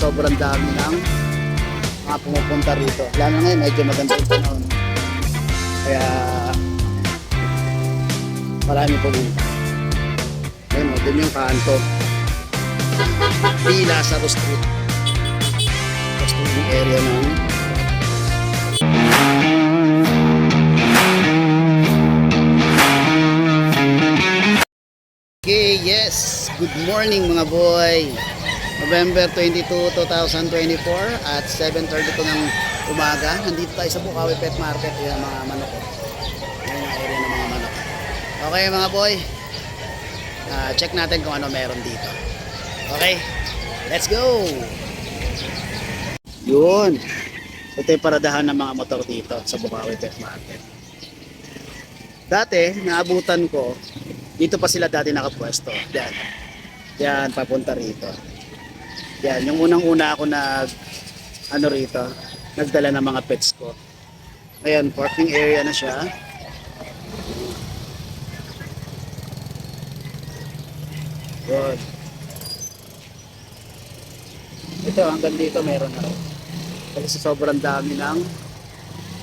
sobrang dami ng mga pumupunta rito. Lalo ngayon, medyo maganda yung panahon. Kaya marami pumunta. Ayun o, dun yung kanto. Pila sa Street. Gusto yung area ng okay, yes. Good morning mga boy. November 22, 2024 at 7:32 ng umaga. Nandito tayo sa Bukawi Pet Market. Yung mga manok. Yan yung area ng mga manok. Okay mga boy. Check natin kung ano meron dito. Okay, let's go. Yun. Ito yung paradahan ng mga motor dito sa Bukawi Pet Market. Dati, naabutan ko, dito pa sila dati nakapwesto. Yan. Yan, papunta rito. Yan, yung unang-una ako rito, nagdala ng mga pets ko. Ayan, parking area na siya. Good. Ito, hanggang dito meron na rin. Kasi sobrang dami ng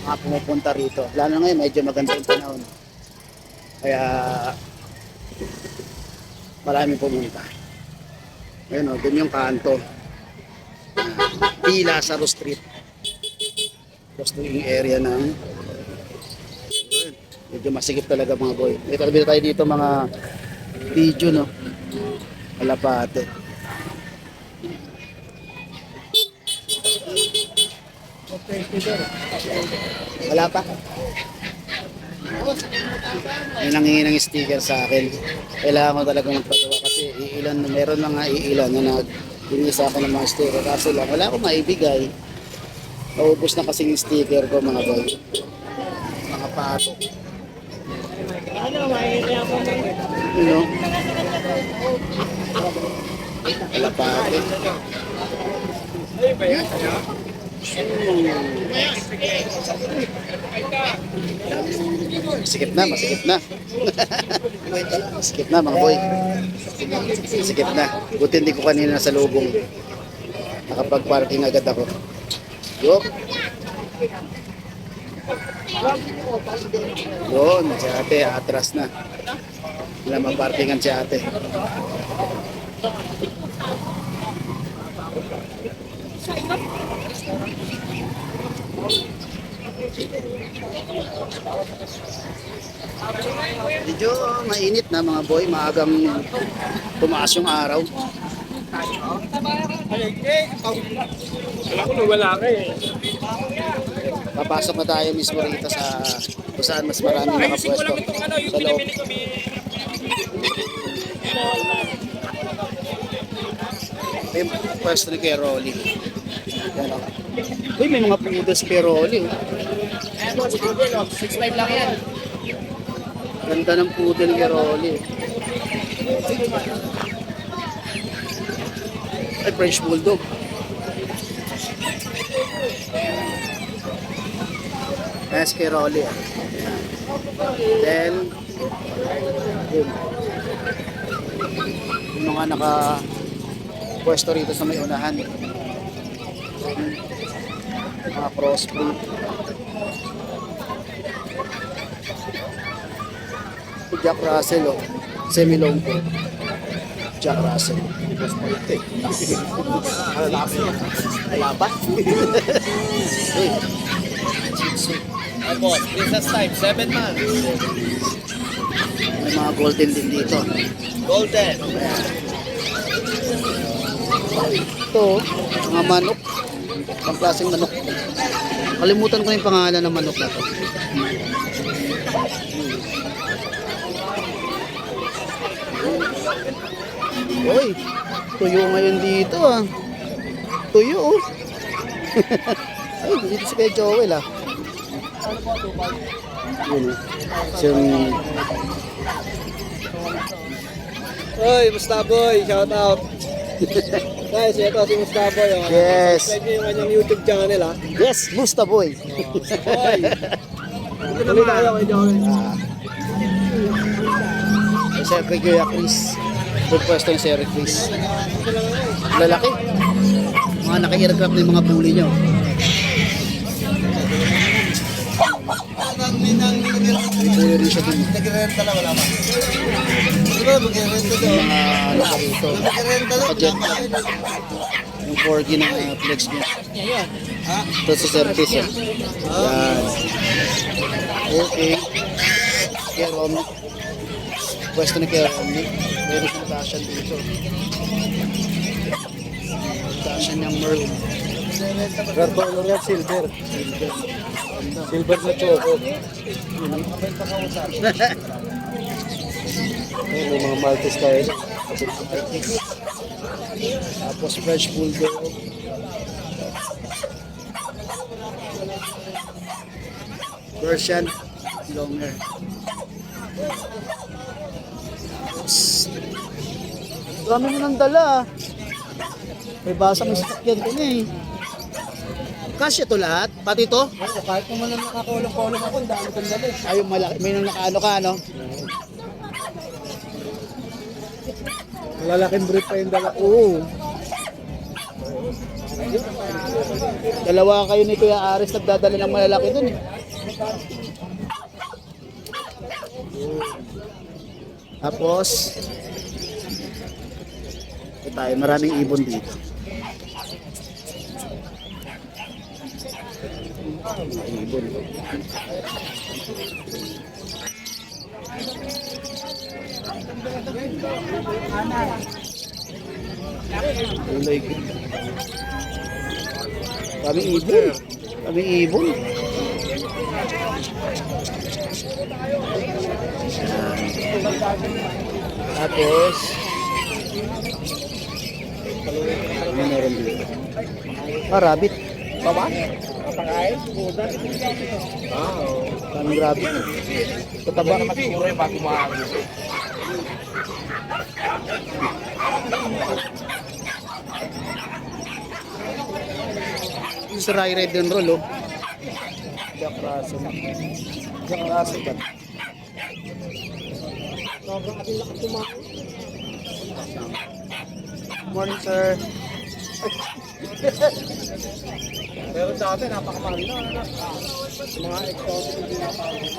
mga pumupunta rito. Lalo ngayon, medyo maganda yung panahon. Kaya maraming pumunta. Ayun o, dun yung kanto. Pila sa Street. Gusto yung area ng medyo masigip talaga mga boy. May talabi tayo dito mga video no. Kalapate. Wala pa. May nangingi ng sticker sa akin. Kailangan ko talaga magpagawa kasi meron mga iilan na nagbigay sa akin ng mga sticker. Kaso lang, wala akong maibigay. Naubos na kasi yung sticker ko mga boy. Mga pato. Ano? Kalapate. Sikip na, masikip na. Sikip na mga boy. Sikip na. Buti hindi ko kanina sa lubong. Nakapag-parking agad ako. Yup. Doon, si ate, atras na. Wala maparkingan si ate. Medyo mainit na mga boy, maagang tumaas yung araw. Wala ka eh. Papasok na tayo mismo rito sa kung saan mas maraming nakapwesto sa loob. Ito yung pwesto ni Kuya Rolly. Yan o. Uy, may mga poodles kay Rolly. 6'5 lang yan. Ganda ng poodle kay Rolly. Ay, French Bulldog. Yes, kay Rolly. Then, yun. Yung mga naka-pwesto rito sa may unahan. Mga crossbreed. Jack Russell, oh. Semi-long coat. Jack Russell. Wala pa? Uy. Ay boss, princess type, 7 months. May mga golden din dito. Golden. Ito, mga manok. Ang klaseng manok. Kalimutan ko yung pangalan ng manok na to. Uy, tuyo ngayon dito ah. Tuyo oh. Ay, dito si Kuya Joel ah. Yun oh. Siyang... Oy, Mustaboy, shout out. Guys, ito si Mustaboy. Oh. Yes. Subscribe nyo yung kanyang YouTube channel ha. Yes, Musta Boy. Boy. Tuloy tayo kay Joel. Siyempre Kuya Chris. Doon pwesto yung Sir Chris. Lalaki. Mga naka-aircraft na yung mga bully nyo. May bully rin siya dun. Nag-renta na wala pa. Di ba mag-renta Yung doon? mga naka rito. Nag-renta doon. Naka-jet lag. Yung 4G na flex nyo. Ha? Ito sa service. Yan. Okay. Kaya Romney. Pwesto ni Kaya Romney. Meron siyang dashan dito. Dashan niyang Merl. Red color yan, silver. Silver na choco. Ayun, may mga Maltese tayo. Tapos French Bulldog. Persian long hair. Dami mo nang dala. May basang sasakyan ko na eh. Kasya to lahat? Pati to? Kahit naman na nakakulong-kulong ako, ang dami kong dali. Ay, yung malaki. May nung nakaano ka, no? Malalaking brief pa yung dala. Oo. Dalawa kayo ni Kuya Aris nagdadala ng malalaki dun eh. Tapos, ito tayo, maraming ibon dito. Ibon. Kulay ko. Kaming ibon. Kaming ibon. Yan. Tapos, ano meron dito? Ah, rabbit. Baba? Pakain? Udan? Kaming rabbit. Pataba. Siguro yung bago makakagos. Sa Rai Red and Roll, oh. Jack Russell. Jack Russell ba? Sobrang ating lakas tumakot. Morning, sir. Pero dati napakamahal na. Mga exotic na pinapakagos.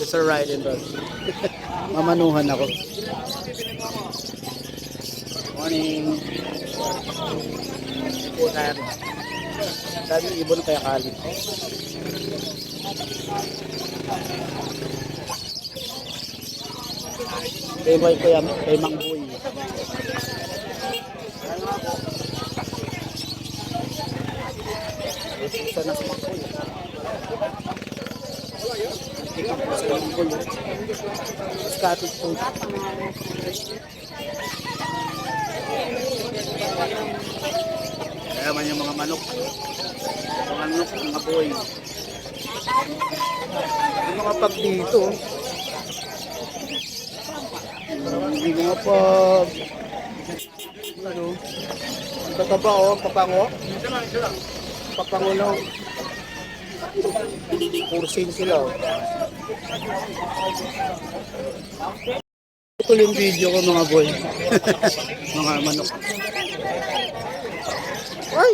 It's a ride and roll. Mamanuhan ako. Morning. Ipunan. Daming ibon kaya kali. Kay Mang Boy. Isa na sa Mang Boy. Scottish food. Kaya man yung mga manok. Mga manok, mga boy. Yung mga pag dito. Yung mga pag. Ano? Ang tataba o, papango. Papango lang. Kursin sila o. Ito yung video ko mga boy. Mga manok. Ay!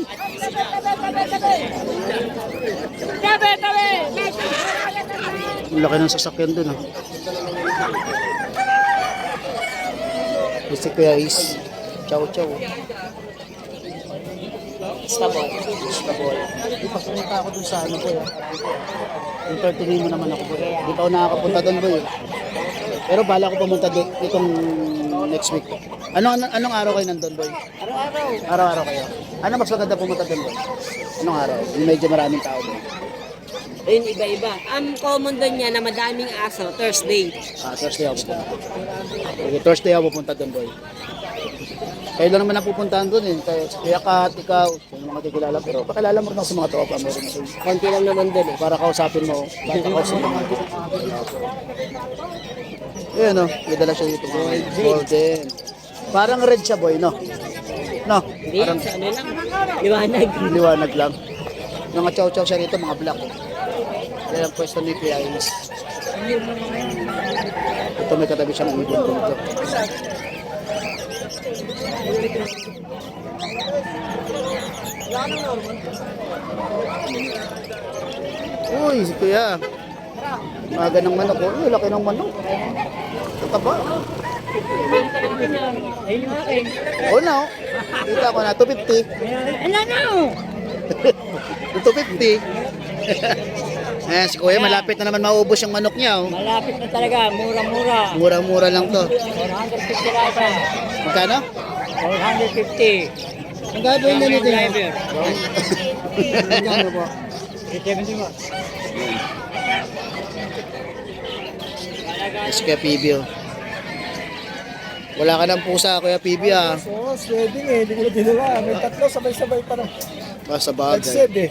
Ang laki ng sasakyan dun ah. Kasi kaya is chow chow. Istabol. Istabol. Ipapunta ako dun sa ano boy ah. Entertainin mo naman ako boy. Hindi pa ako nakakapunta dun boy. Pero bala ko pumunta doon itong next week. Anong araw kayo nandun boy? Araw-araw. Araw-araw kayo. Ano mas maganda pumunta doon boy? Anong araw? Yung medyo maraming tao doon. Ayun, iba-iba. Ang common doon niya na madaming aso, Thursday. Thursday ako pupunta. Okay, Thursday ako pupunta doon boy. Kayo lang naman napupuntahan doon eh. Kaya Kat, ikaw, yung mga kikilala. Pero pakilala mo rin ako sa mga tropa mo rin. Konti lang naman doon eh. Para kausapin mo. Para kausapin mo. Ayan o, may dala siya dito. Golden. Parang red siya boy, no? No? Hindi, Parang sa ano lang. Liwanag. liwanag lang. Mga chow-chow siya rito, mga black. Kaya ang pwesto ni Kuya Inis. Ito may katabi siyang ibon dito. Uy, si Kuya. Maga ng manok. Uy, laki ng manok. Taba. Oo na, oh. Kita ko na, 250. Ano na? 250. Ayan, si Kuya, malapit na naman maubos yung manok niya, oh. Malapit na talaga, mura-mura. Murang-mura lang to. 450 lata. Magkano? 450. Ang gagawin na nito. Driver. Magkano po? 70 mo. Si Kuya PB, oh. Wala ka ng pusa, Kuya PB, ah. So, wedding eh. Hindi ko na dinala. May tatlo, sabay-sabay pa na. Sa bagay. Nag-save eh.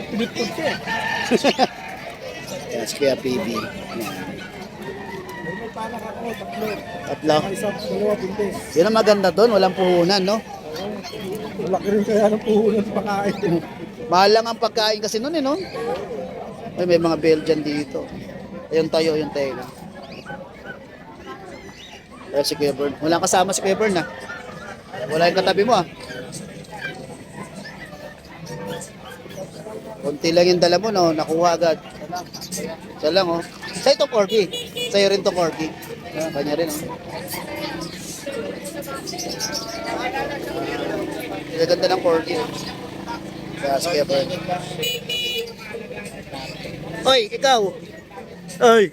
Pinipod ko eh. Ayan, si Kuya PB. Ayan. May panak ako, tatlo. Tatlo. Mga isang dalawa, buntis. Yun ang maganda doon, walang puhunan, no? Malaki rin kaya ng puhunan sa pakain. Mahal lang ang pagkain kasi noon, eh, no? Ay, may mga Belgian dito. Ayun tayo, yung tayo. Ayan si Kuya Bern. Walang kasama si Kuya Bern, ah. Wala yung katabi mo, ah. Kunti lang yung dala mo, no? Nakuha agad. Isa lang, oh. Sa'yo itong corgi. Sa'yo rin itong corgi. Ayan, kanya rin, oh. Ang ganda ng corgi, oh. Kaya si Kuya Bern. Oy, ikaw. Oy.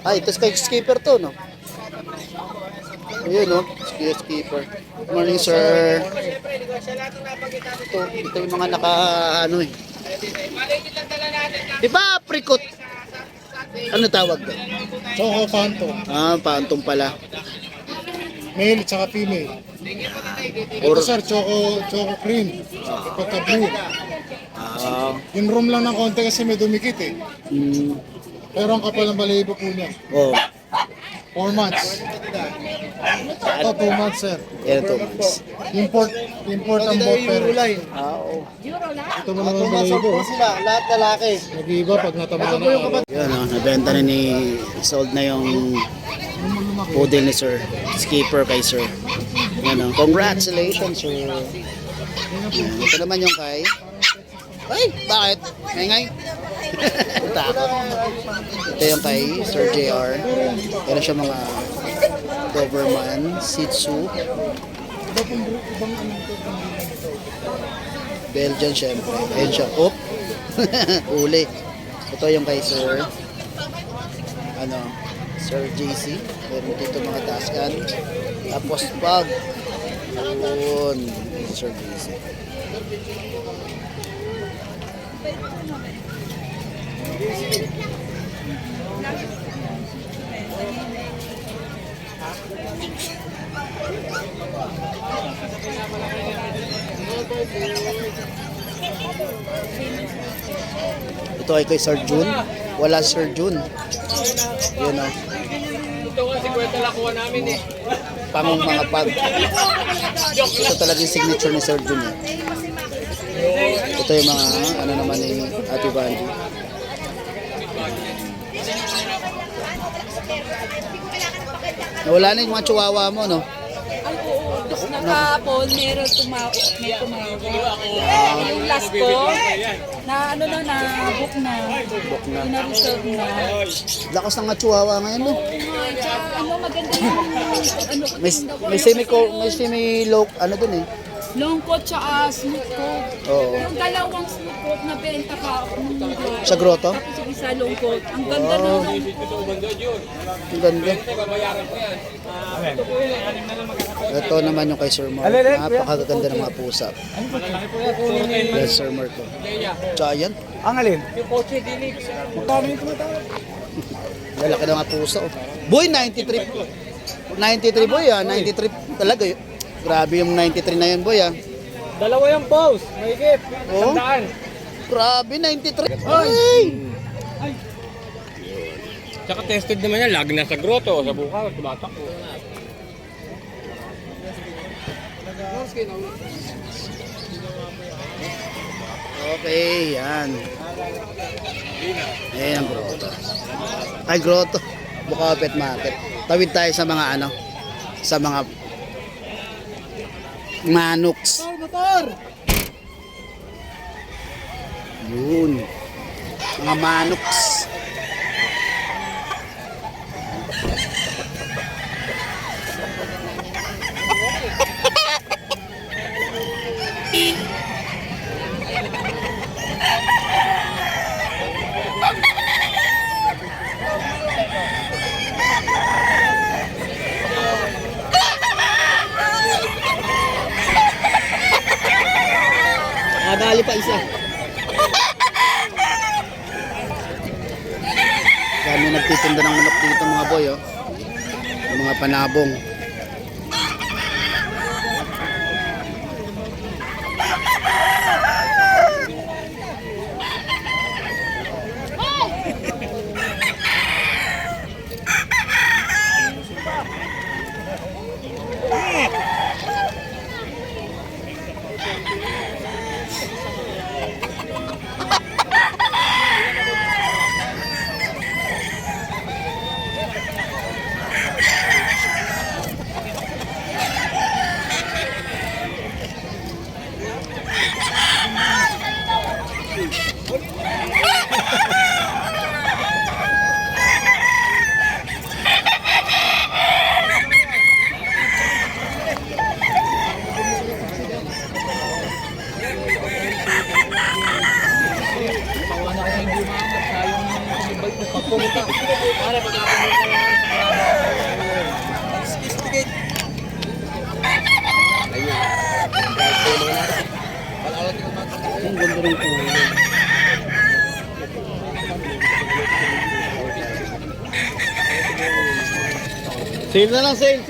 Ay, ito skipper to, no? Ayun, no? Skipper. Good morning, sir. Ito yung mga naka, ano eh. Di ba apricot? Ano tawag doon? Choco Phantom. Ah, phantom pala. Male at female. Or, Ito sir, choco cream. Pagka blue. Yung room lang ng konti kasi may dumikit eh. Pero ang kapal ng balahibo po niya. oh, 4 months. Ito 2 months sir. yan 2 months. Import ang bot pero. Oo. Ito mo naman balahibo. Lahat lalaki. Nag-iiba pag natama na. Yan, oh, nabenta na ni, sold na yung poodle ni sir. Skipper kay sir. Yan, oh. Congratulations, sir. Yan, ito naman yung kay. Ay, bakit? Ngay-ngay? Takot. Ito yung kay Sir JR. Meron siya mga Doberman, Shih Tzu, Belgian syempre. Ayun siya. Oh! Uli. Ito yung kay Sir Sir JC. Meron dito mga daskan. Tapos pag yun, Sir JC. Ito ay kay Sir Jun. Wala Sir Jun. Yun o. Ito nga, 50 lang kuha namin eh. Pangong mga pag. Ito talaga yung signature ni Sir Jun. Ito yung mga ano naman ni Ate Banji. Wala na yung mga chihuahua mo, no? Ay, oo. Nakapon, may tumawag. Yung last ko, na ano na, book na. Book na. Ina-reserve na. Lakas ng mga chihuahua ngayon, no? Ay, tsaka ano, maganda yung, May semi-low, ano dun eh. long coat tsaka smooth coat. Oo. Yung dalawang smooth coat na benta ka. Sa grotto? Tapos yung isa long coat. Ang ganda nun. Ang ganda. Ito naman yung kay Sir Mark. Napakaganda ng mga pusa. Yes, Sir Mark. Giant. Ang alin? Yung kotse, dinig. Magkano yung tumatawag? Lalaki ng mga pusa. Oh. Boy, 93. 93 boy ah. 93 talaga. Grabe yung 93 na yun boy ah. Dalawa yung post. Mahigit. Oh. Sandaan. Grabe, 93. Ay! Tsaka tested naman yan. Lagi na sa grotto. Sa buka, tumatakbo. Okay, yan. Ayan ang grotto. Ay, grotto. Bukaw Pet Market. Tawid tayo sa mga ano, sa mga manuks. Yun. Mga manuks. Nadali pa isa. Dami nagtitinda ng manok dito mga boy, oh. Yung mga panabong. Ang ganda rin ito. Sale na lang, sale.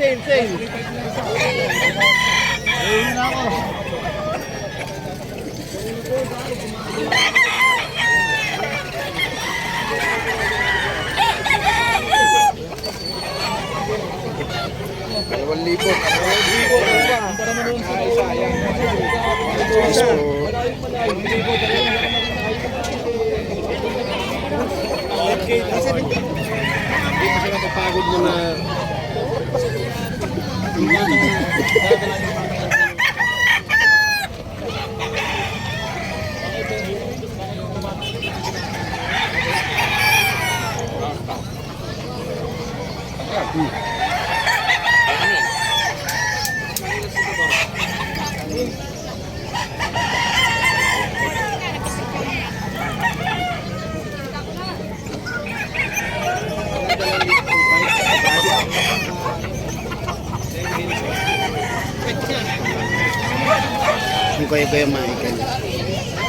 Ayun na ako. Dalawang libo. Para mo doon sa sayang. Yes po. Hindi pa siya napapagod mo na. Yung Kuya Michael.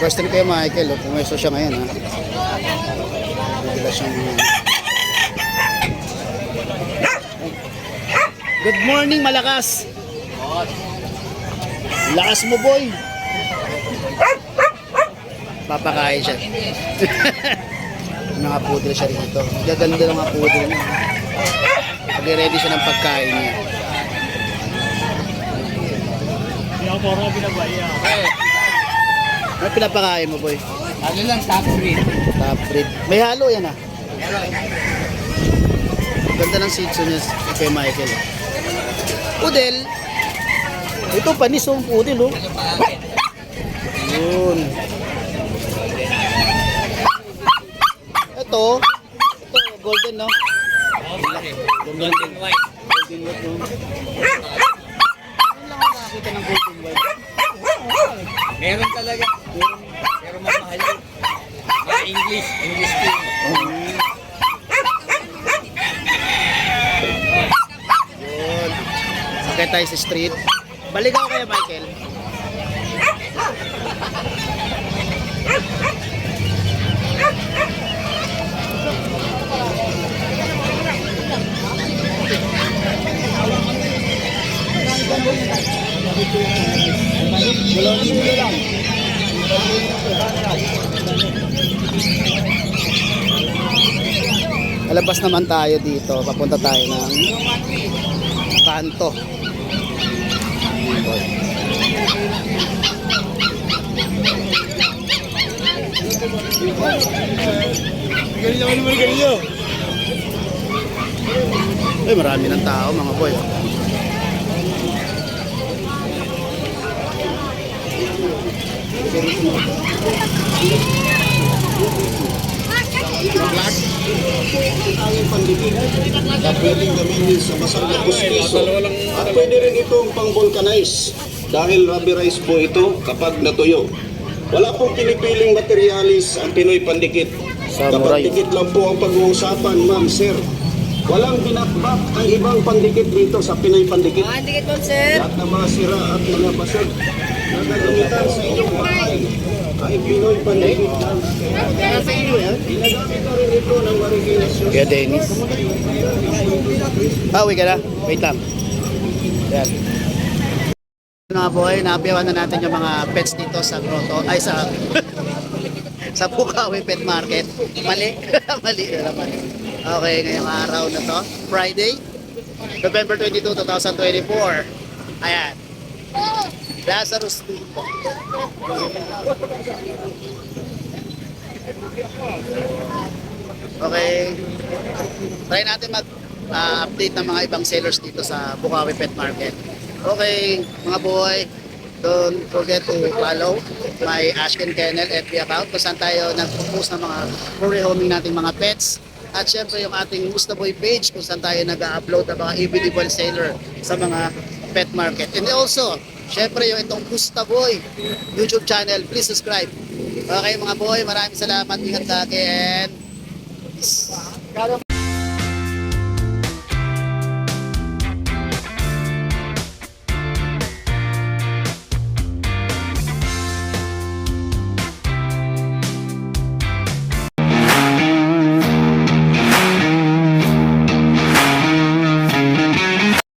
Question Kuya Michael, pumeso siya ngayon ha. Bigla siyang... Good morning, malakas! Lakas mo, boy! Papakain siya. Mga poodle siya rito. Gaganda ng mga poodle niya. Pag-ready siya ng pagkain niya. Ano pinapakain mo, boy? Ano lang, top breed. Top breed. May halo yan ah. Ganda ng shih tzu niya kay Michael. Poodle. Ito panis yung poodle oh. Yun. Ito golden no? Golden white. Golden white no? Ano lang ang nakakita ng golden white? Meron talaga. Pero mamahal yun. Mga English team. Yun. Sakay tayo sa street. Balik ako kaya Michael. Lalabas naman tayo dito. Papunta tayo ng kanto. Ay, marami ng tao mga boy. Black. Ang pandikit na pwedeng gamitin sa basag na pustiso at pwede rin itong pang-vulcanize dahil rubberized po ito kapag natuyo. Wala pong pinipiling materialis ang Pinoy Pandikit. Kapag dikit lang po ang pag-uusapan, ma'am, sir. Walang binakbak ang ibang pandikit dito sa Pinoy Pandikit. Dikit mo, sir. Lahat ng mga sira at mga basag na gagamitan sa inyong bahay ay Pinoy Pandikit lang. Ginagamit na rin ito ng Marikina Kuya Dennis. Uwi ka na? Wait lang. Yan. Mga boy, nabiyawan na natin yung mga pets dito sa grotto, ay sa sa Bukawi Pet Market. Mali. Mali na naman. Okay, ngayong araw na to, Friday, November 22, 2024. Ayan. Lazarus Street po. Okay. Try natin mag-update ng mga ibang sellers dito sa Bukawi Pet Market. Okay, mga boy, don't forget to follow my Ashken Kennel FB account kung saan tayo nag-post ng mga re-homing nating mga pets. At syempre yung ating Musta Boy page kung saan tayo nag-upload ng mga individual seller sa mga pet market. And also, syempre yung itong Musta Boy YouTube channel, please subscribe. Okay mga boy, maraming salamat. Ingat lagi and peace.